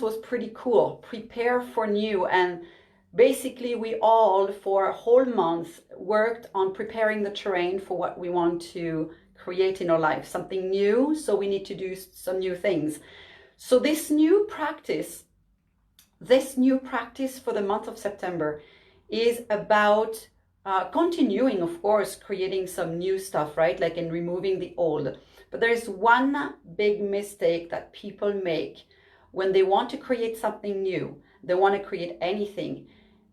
month was pretty cool. Prepare for new. And basically we all for a whole month worked on preparing the terrain for what we want to create in our life, something new. So we need to do some new things. So this new practice for the month of September is about continuing, of course, creating some new stuff, right? Like in removing the old. But there's one big mistake that people make when they want to create something new, they want to create anything,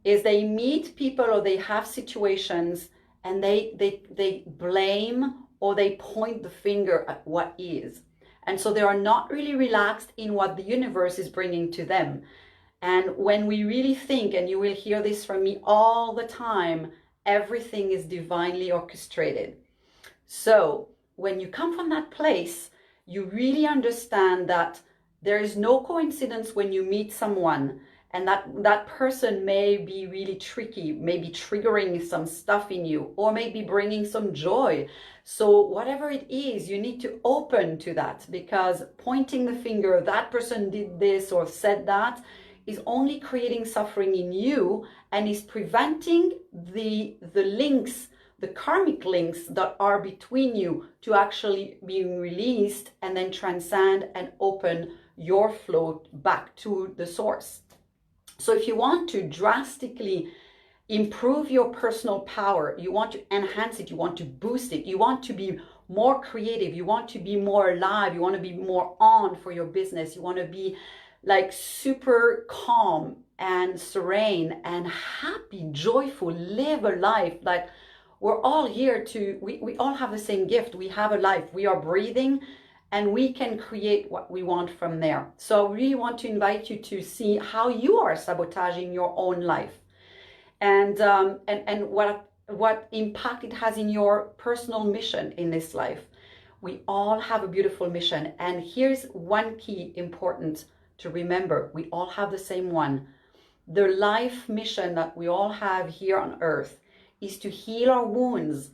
is they meet people or they have situations and they blame or they point the finger at what is. And so they are not really relaxed in what the universe is bringing to them. And when we really think, and you will hear this from me all the time, everything is divinely orchestrated. So when you come from that place, you really understand that there is no coincidence when you meet someone, and that person may be really tricky, maybe triggering some stuff in you, or maybe bringing some joy. So whatever it is, you need to open to that, because pointing the finger, that person did this or said that, is only creating suffering in you and is preventing the links, the karmic links that are between you to actually being released and then transcend and open your flow back to the source. So if you want to drastically improve your personal power, you want to enhance it, you want to boost it, you want to be more creative, you want to be more alive, you want to be more on for your business, you want to be like super calm and serene and happy, joyful, live a life that we're all here to, we all have the same gift. We have a life, we are breathing, and we can create what we want from there. So I really want to invite you to see how you are sabotaging your own life, and what impact it has in your personal mission in this life. We all have a beautiful mission, and here's one key important to remember. We all have the same one. The life mission that we all have here on earth is to heal our wounds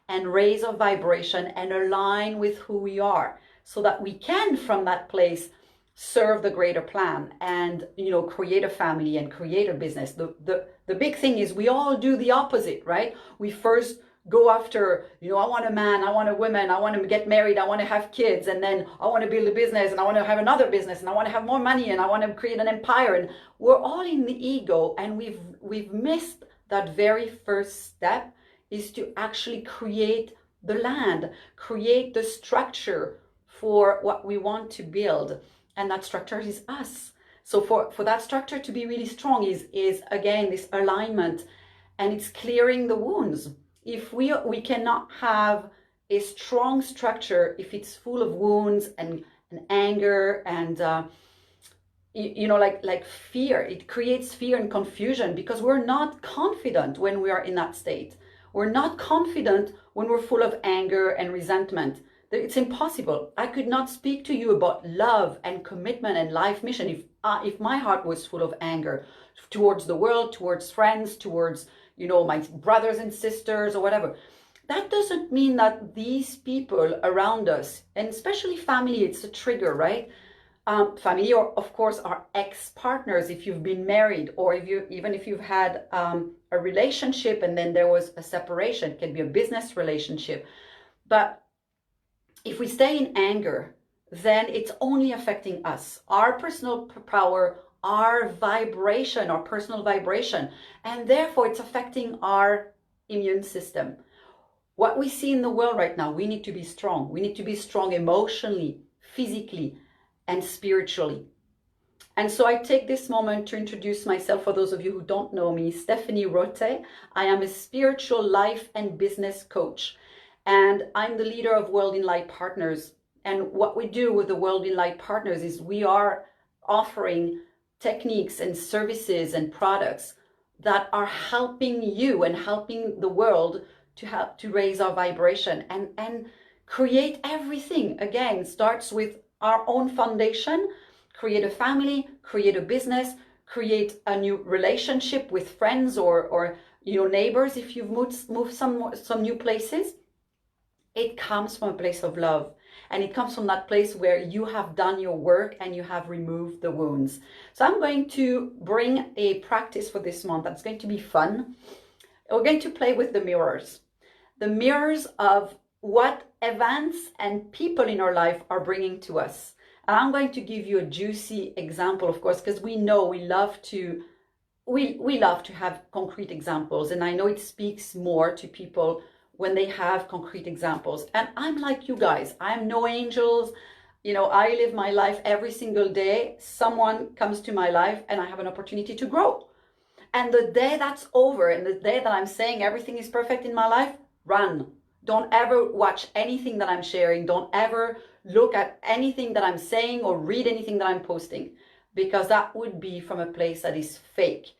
and raise our vibration and align with who we are, so that we can, from that place, serve the greater plan and, you know, create a family and create a business. The big thing is we all do the opposite, right? We first go after, you know, I want a man, I want a woman, I want to get married, I want to have kids, and then I want to build a business, and I want to have another business, and I want to have more money, and I want to create an empire. And we're all in the ego, and we've missed that very first step, is to actually create the land, create the structure for what we want to build. And that structure is us. So for that structure to be really strong is again this alignment, and it's clearing the wounds. If we cannot have a strong structure if it's full of wounds and anger and you know, like fear. It creates fear and confusion because we're not confident when we are in that state. We're not confident when we're full of anger and resentment. It's impossible. I could not speak to you about love and commitment and life mission if my heart was full of anger towards the world, towards friends, towards, you know, my brothers and sisters or whatever. That doesn't mean that these people around us, and especially family, it's a trigger, right? Family, or of course, our ex-partners, if you've been married, or even if you've had a relationship and then there was a separation. It can be a business relationship. But if we stay in anger, then it's only affecting us, our personal power, our vibration, our personal vibration, and therefore it's affecting our immune system. What we see in the world right now, we need to be strong. We need to be strong emotionally, physically, and spiritually. And so I take this moment to introduce myself. For those of you who don't know me, Stéphanie Rote. I am a spiritual life and business coach, and I'm the leader of WIP INLIGHT Partners. And what we do with the WIP INLIGHT Partners is we are offering techniques and services and products that are helping you and helping the world to raise our vibration and create everything. Again, starts with our own foundation, create a family, create a business, create a new relationship with friends or you know, neighbors if you've moved some new places. It comes from a place of love. And it comes from that place where you have done your work and you have removed the wounds. So I'm going to bring a practice for this month that's going to be fun. We're going to play with the mirrors. The mirrors of what events and people in our life are bringing to us. And I'm going to give you a juicy example, of course, because we know we love to have concrete examples. And I know it speaks more to people when they have concrete examples. And I'm like you guys, I'm no angels. I live my life every single day. Someone comes to my life and I have an opportunity to grow. And the day that's over and the day that I'm saying everything is perfect in my life, run. Don't ever watch anything that I'm sharing. Don't ever look at anything that I'm saying or read anything that I'm posting, because that would be from a place that is fake.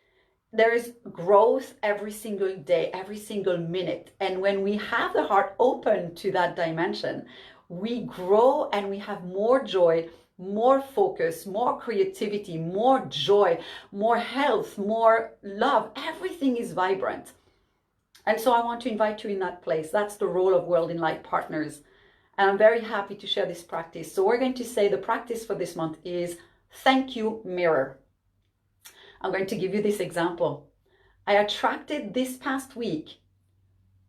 There is growth every single day, every single minute. And when we have the heart open to that dimension, we grow and we have more joy, more focus, more creativity, more joy, more health, more love. Everything is vibrant. And so I want to invite you in that place. That's the role of World in Light partners. And I'm very happy to share this practice. So we're going to say the practice for this month is thank you, mirror. I'm going to give you this example. I attracted this past week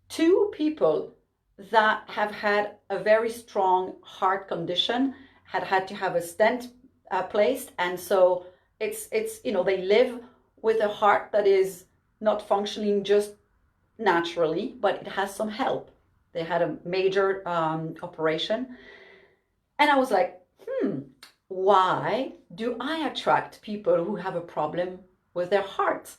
2 people that have had a very strong heart condition, had to have a stent placed. And so it's they live with a heart that is not functioning just naturally, but it has some help. They had a major operation. And I was like, why do I attract people who have a problem with their heart?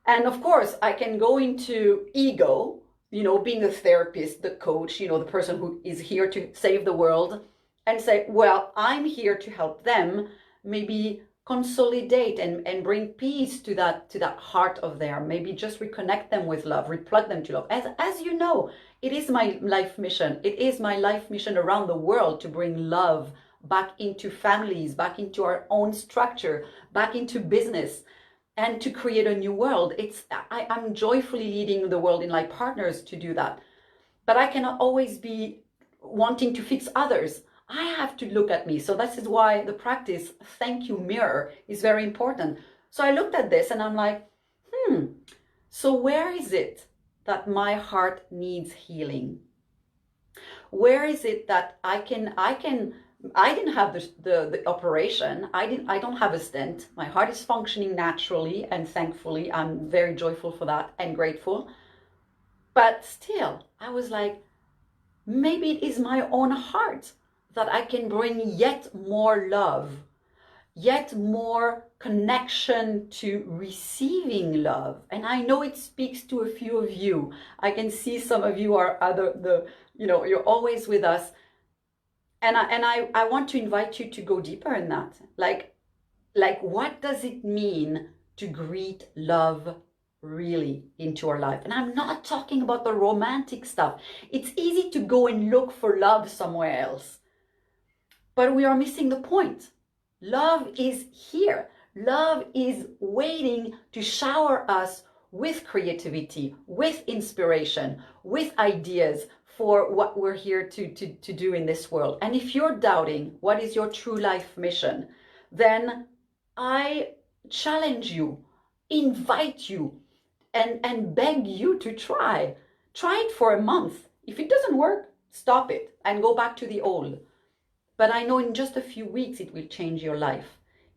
And of course, I can go into ego, being the therapist, the coach, the person who is here to save the world, and say, well, I'm here to help them maybe consolidate and bring peace to that heart of theirs. Maybe just reconnect them with love, replug them to love. As you know, it is my life mission. It is my life mission around the world to bring love back into families, back into our own structure, back into business, and to create a new world. I'm joyfully leading the World in Light partners to do that. But I cannot always be wanting to fix others. I have to look at me. So this is why the practice, thank you, mirror, is very important. So I looked at this and I'm like, so where is it that my heart needs healing? Where is it that I didn't have the operation. I don't have a stent. My heart is functioning naturally, and thankfully, I'm very joyful for that and grateful. But still, I was like, maybe it is my own heart that I can bring yet more love, yet more connection to receiving love. And I know it speaks to a few of you. I can see some of you are you're always with us. And I want to invite you to go deeper in that. Like what does it mean to greet love really into our life? And I'm not talking about the romantic stuff. It's easy to go and look for love somewhere else. But we are missing the point. Love is here. Love is waiting to shower us with creativity, with inspiration, with ideas for what we're here to do in this world. And if you're doubting what is your true life mission, then I challenge you, invite you, and beg you to try. Try it for a month. If it doesn't work, stop it and go back to the old. But I know in just a few weeks it will change your life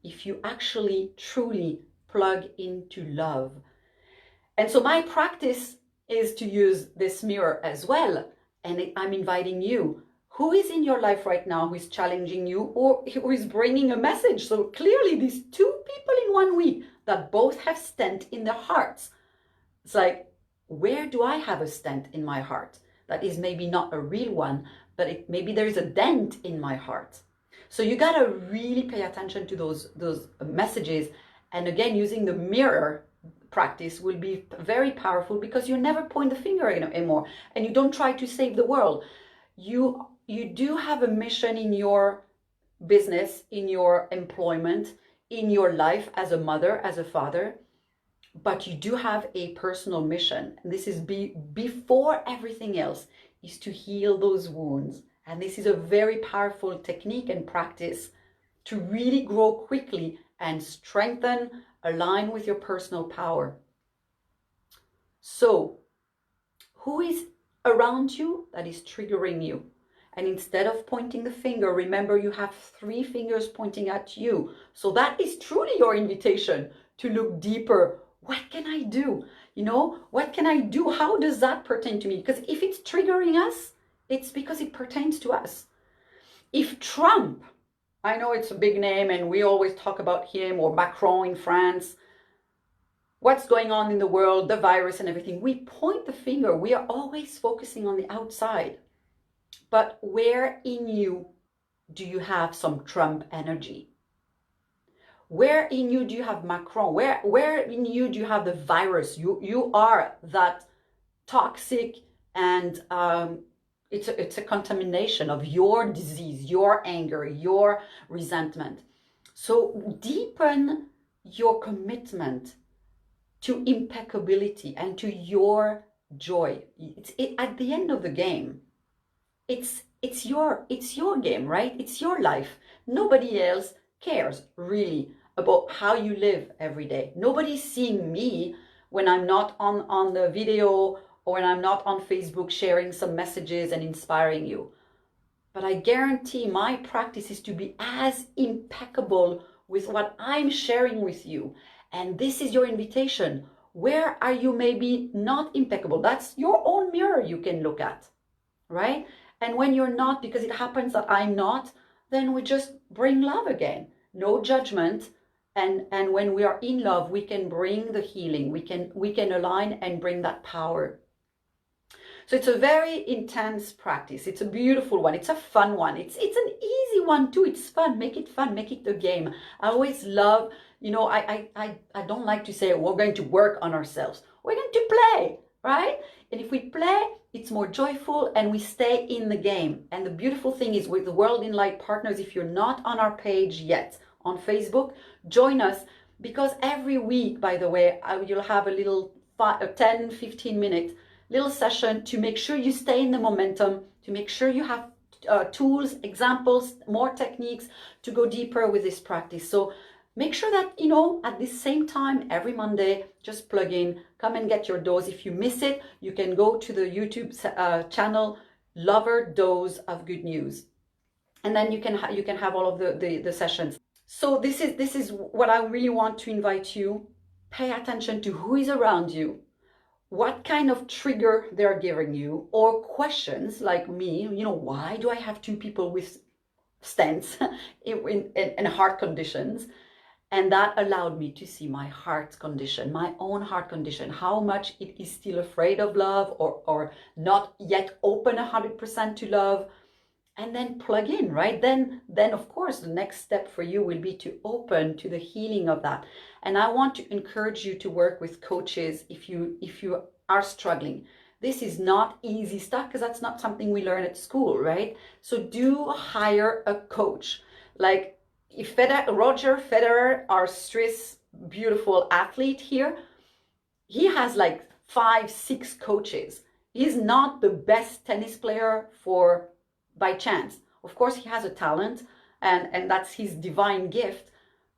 if you actually truly plug into love. And so my practice is to use this mirror as well. And I'm inviting you. Who is in your life right now who is challenging you or who is bringing a message? So clearly these 2 people in 1 week that both have stent in their hearts. It's like, where do I have a stent in my heart? That is maybe not a real one, but maybe there is a dent in my heart. So you got to really pay attention to those messages. And again, using the mirror practice will be very powerful because you never point the finger anymore and you don't try to save the world. You do have a mission in your business, in your employment, in your life as a mother, as a father, but you do have a personal mission. And this is before everything else, is to heal those wounds And this is a very powerful technique and practice to really grow quickly and strengthen, align with your personal power. So, who is around you that is triggering you? And instead of pointing the finger, remember you have 3 fingers pointing at you. So that is truly your invitation to look deeper. What can I do? You know, what can I do? How does that pertain to me? Because if it's triggering us, it's because it pertains to us. If Trump, I know it's a big name and we always talk about him, or Macron in France, what's going on in the world, the virus and everything, we point the finger. We are always focusing on the outside. But where in you do you have some Trump energy? Where in you do you have Macron? Where in you do you have the virus? You are that toxic, and it's a contamination of your disease, your anger, your resentment. So deepen your commitment to impeccability and to your joy. At the end of the game, it's your game, right? It's your life. Nobody else cares really about how you live every day. Nobody's seeing me when I'm not on the video, or when I'm not on Facebook sharing some messages and inspiring you. But I guarantee my practice is to be as impeccable with what I'm sharing with you. And this is your invitation. Where are you maybe not impeccable? That's your own mirror you can look at, right? And when you're not, because it happens that I'm not, then we just bring love again. No judgment. And when we are in love, we can bring the healing. We can align and bring that power. So it's a very intense practice. It's a beautiful one. It's a fun one. It's an easy one too. It's fun. Make it fun. Make it a game. I always love, I don't like to say we're going to work on ourselves. We're going to play, right? And if we play, it's more joyful and we stay in the game. And the beautiful thing is, with the World in Light partners, if you're not on our page yet on Facebook, join us, because every week, by the way, you'll have a little 10-15 minute little session to make sure you stay in the momentum, to make sure you have tools, examples, more techniques to go deeper with this practice. So make sure that, at the same time, every Monday, just plug in, come and get your dose. If you miss it, you can go to the YouTube channel, Lover Dose of Good News. And then you can have all of the sessions. So this is what I really want to invite you. Pay attention to who is around you, what kind of trigger they're giving you, or questions like me, why do I have 2 people with stents in heart conditions? And that allowed me to see my heart condition, my own heart condition, how much it is still afraid of love, or not yet open 100% to love. And then plug in, right? Then of course, the next step for you will be to open to the healing of that. And I want to encourage you to work with coaches if you are struggling. This is not easy stuff, because that's not something we learn at school, right? So do hire a coach. Like if Roger Federer, our Swiss beautiful athlete here, he has like 5-6 coaches. He's not the best tennis player by chance. Of course, he has a talent, and that's his divine gift.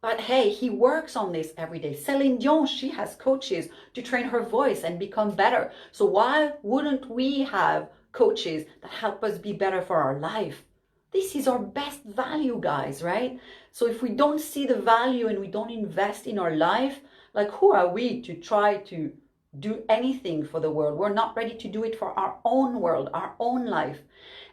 But hey, he works on this every day. Celine Dion, she has coaches to train her voice and become better. So why wouldn't we have coaches that help us be better for our life? This is our best value, guys, right? So if we don't see the value and we don't invest in our life, like who are we to try to do anything for the world? We're not ready to do it for our own world, our own life.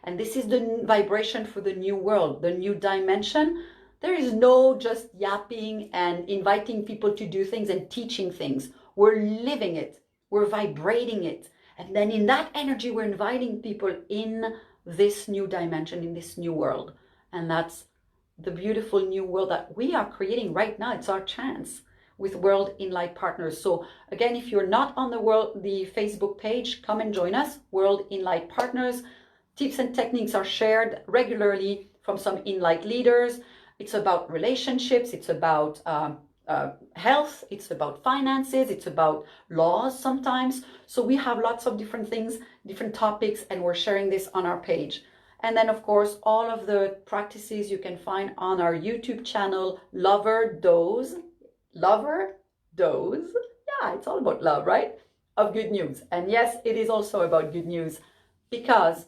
And this is the vibration for the new world, the new dimension. There is no just yapping and inviting people to do things and teaching things. We're living it. We're vibrating it. And then in that energy, we're inviting people in this new dimension, in this new world. And that's the beautiful new world that we are creating right now. It's our chance with World in Light partners. So again, if you're not on the Facebook page, come and join us, World in Light partners. Tips and techniques are shared regularly from some INLIGHT leaders. It's about relationships, it's about health, it's about finances, it's about laws sometimes. So we have lots of different things, different topics, and we're sharing this on our page. And then, of course, all of the practices you can find on our YouTube channel, Lover Dose. Lover Dose. Yeah, it's all about love, right? Of good news. And yes, it is also about good news, because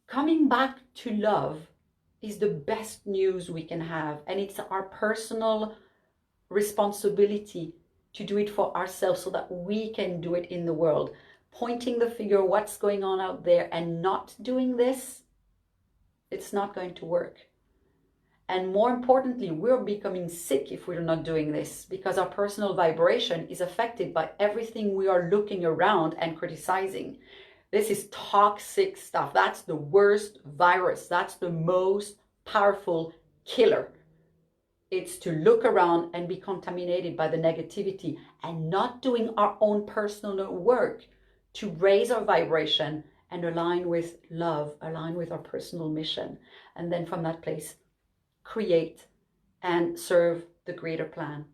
coming back to love is the best news we can have. And it's our personal responsibility to do it for ourselves so that we can do it in the world. Pointing the finger, what's going on out there, and not doing this, it's not going to work. And more importantly, we're becoming sick if we're not doing this, because our personal vibration is affected by everything we are looking around and criticizing. This is toxic stuff. That's the worst virus. That's the most powerful killer. It's to look around and be contaminated by the negativity and not doing our own personal work to raise our vibration and align with love, align with our personal mission. And then from that place, create and serve the greater plan.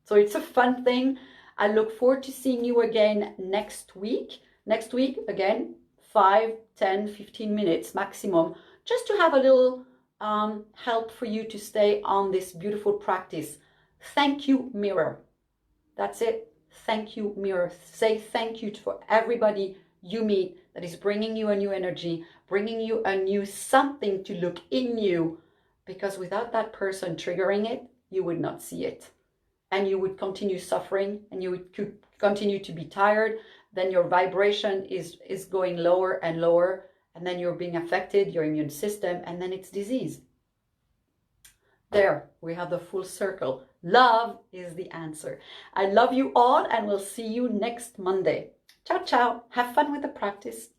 So it's a fun thing. I look forward to seeing you again next week. Next week, again, 5, 10, 15 minutes maximum, just to have a little help for you to stay on this beautiful practice. Thank you, mirror. That's it. Thank you, mirror. Say thank you for everybody you meet that is bringing you a new energy, bringing you a new something to look in you, because without that person triggering it, you would not see it. And you would continue suffering, and you would continue to be tired. Then your vibration is going lower and lower, and then you're being affected, your immune system, and then it's disease. There, we have the full circle. Love is the answer. I love you all, and we'll see you next Monday. Ciao, ciao. Have fun with the practice.